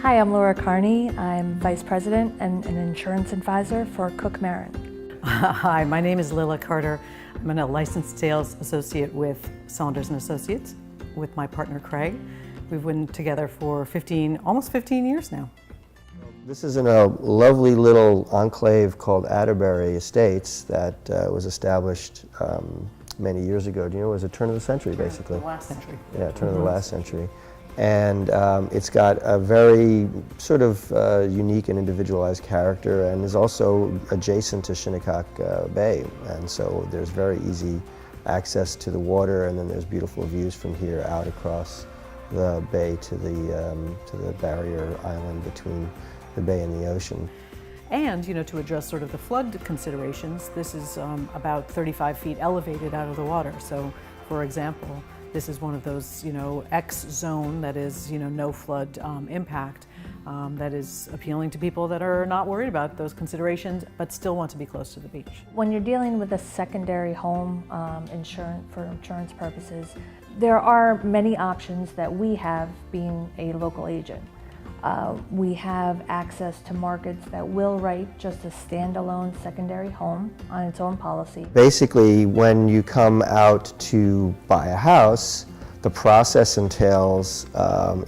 Hi, I'm Laura Carney. I'm Vice President and an Insurance Advisor for Cook Maran. Hi, my name is Lila Carter. I'm a licensed sales associate with Saunders and Associates with my partner Craig. We've been together for almost 15 years now. This is in a lovely little enclave called Atterbury Estates that was established many years ago. Do you know, it was a turn of the century, basically. The last century. Yeah, turn of the last century. And it's got a very sort of unique and individualized character, and is also adjacent to Shinnecock Bay. And so there's very easy access to the water, and then there's beautiful views from here out across the bay to the barrier island between the bay and the ocean. And, you know, to address sort of the flood considerations, this is about 35 feet elevated out of the water. So, for example, this is one of those, you know, X zone that is, you know, no flood impact, that is appealing to people that are not worried about those considerations, but still want to be close to the beach. When you're dealing with a secondary home for insurance purposes, there are many options that we have being a local agent. We have access to markets that will write just a standalone secondary home on its own policy. Basically, when you come out to buy a house, the process entails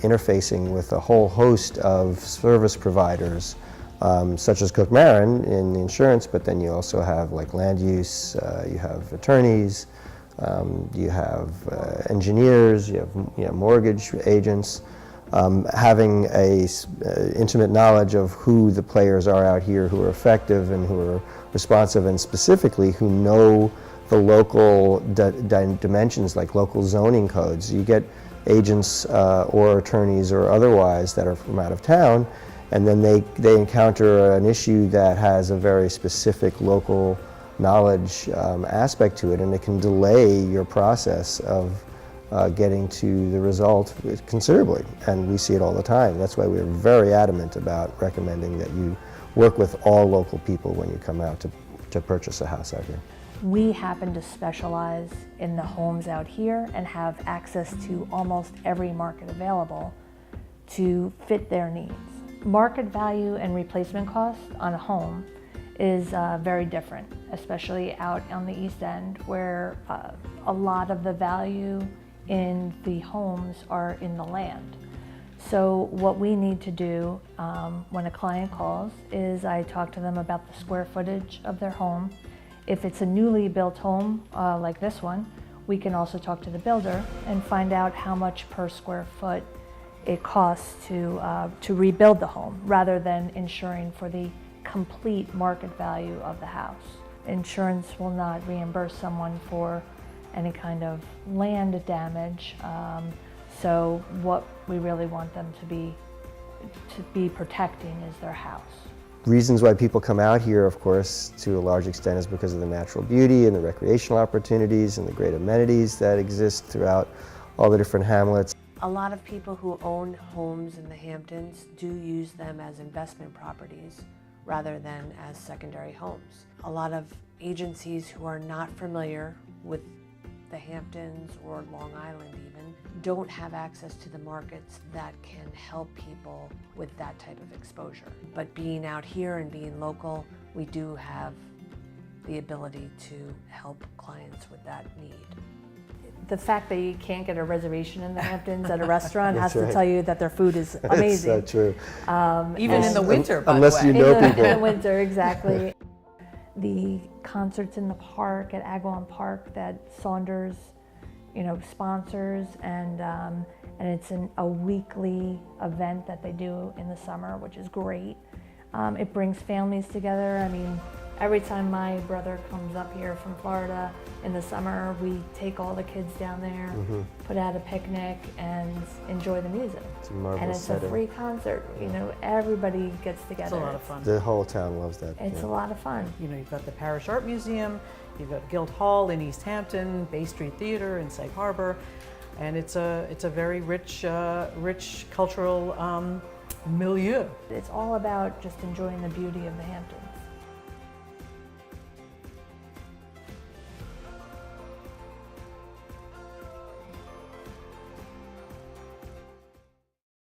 interfacing with a whole host of service providers, such as Cook Maran in the insurance, but then you also have like land use, you have attorneys, you have engineers, you have mortgage agents. Having a intimate knowledge of who the players are out here who are effective and who are responsive, and specifically who know the local dimensions, like local zoning codes. You get agents or attorneys or otherwise that are from out of town, and then they encounter an issue that has a very specific local knowledge aspect to it, and it can delay your process of getting to the result considerably, and we see it all the time. That's why we're very adamant about recommending that you work with all local people when you come out to purchase a house out here. We happen to specialize in the homes out here and have access to almost every market available to fit their needs. Market value and replacement cost on a home is very different, especially out on the East End, where a lot of the value in the homes are in the land. So what we need to do when a client calls is I talk to them about the square footage of their home. If it's a newly built home like this one, we can also talk to the builder and find out how much per square foot it costs to rebuild the home, rather than insuring for the complete market value of the house. Insurance will not reimburse someone for any kind of land damage. So what we really want them to be protecting is their house. Reasons why people come out here, of course, to a large extent is because of the natural beauty and the recreational opportunities and the great amenities that exist throughout all the different hamlets. A lot of people who own homes in the Hamptons do use them as investment properties rather than as secondary homes. A lot of agencies who are not familiar with the Hamptons or Long Island even don't have access to the markets that can help people with that type of exposure. But being out here and being local, we do have the ability to help clients with that need. The fact that you can't get a reservation in the Hamptons at a restaurant has right. to tell you that their food is amazing. That's so true. Even in the winter, by unless the way. you know people. In the winter, exactly. The concerts in the park at Agawam Park that Saunders, you know, sponsors, and it's a weekly event that they do in the summer, which is great. It brings families together. I mean, every time my brother comes up here from Florida in the summer, we take all the kids down there, put out a picnic, and enjoy the music. It's a marvelous and it's setting. a free concert. You know, everybody gets together. It's a lot of fun. The whole town loves that. It's a lot of fun. You know, you've got the Parish Art Museum, you've got Guildhall in East Hampton, Bay Street Theater in Sag Harbor, and it's a very rich cultural milieu. It's all about just enjoying the beauty of the Hamptons.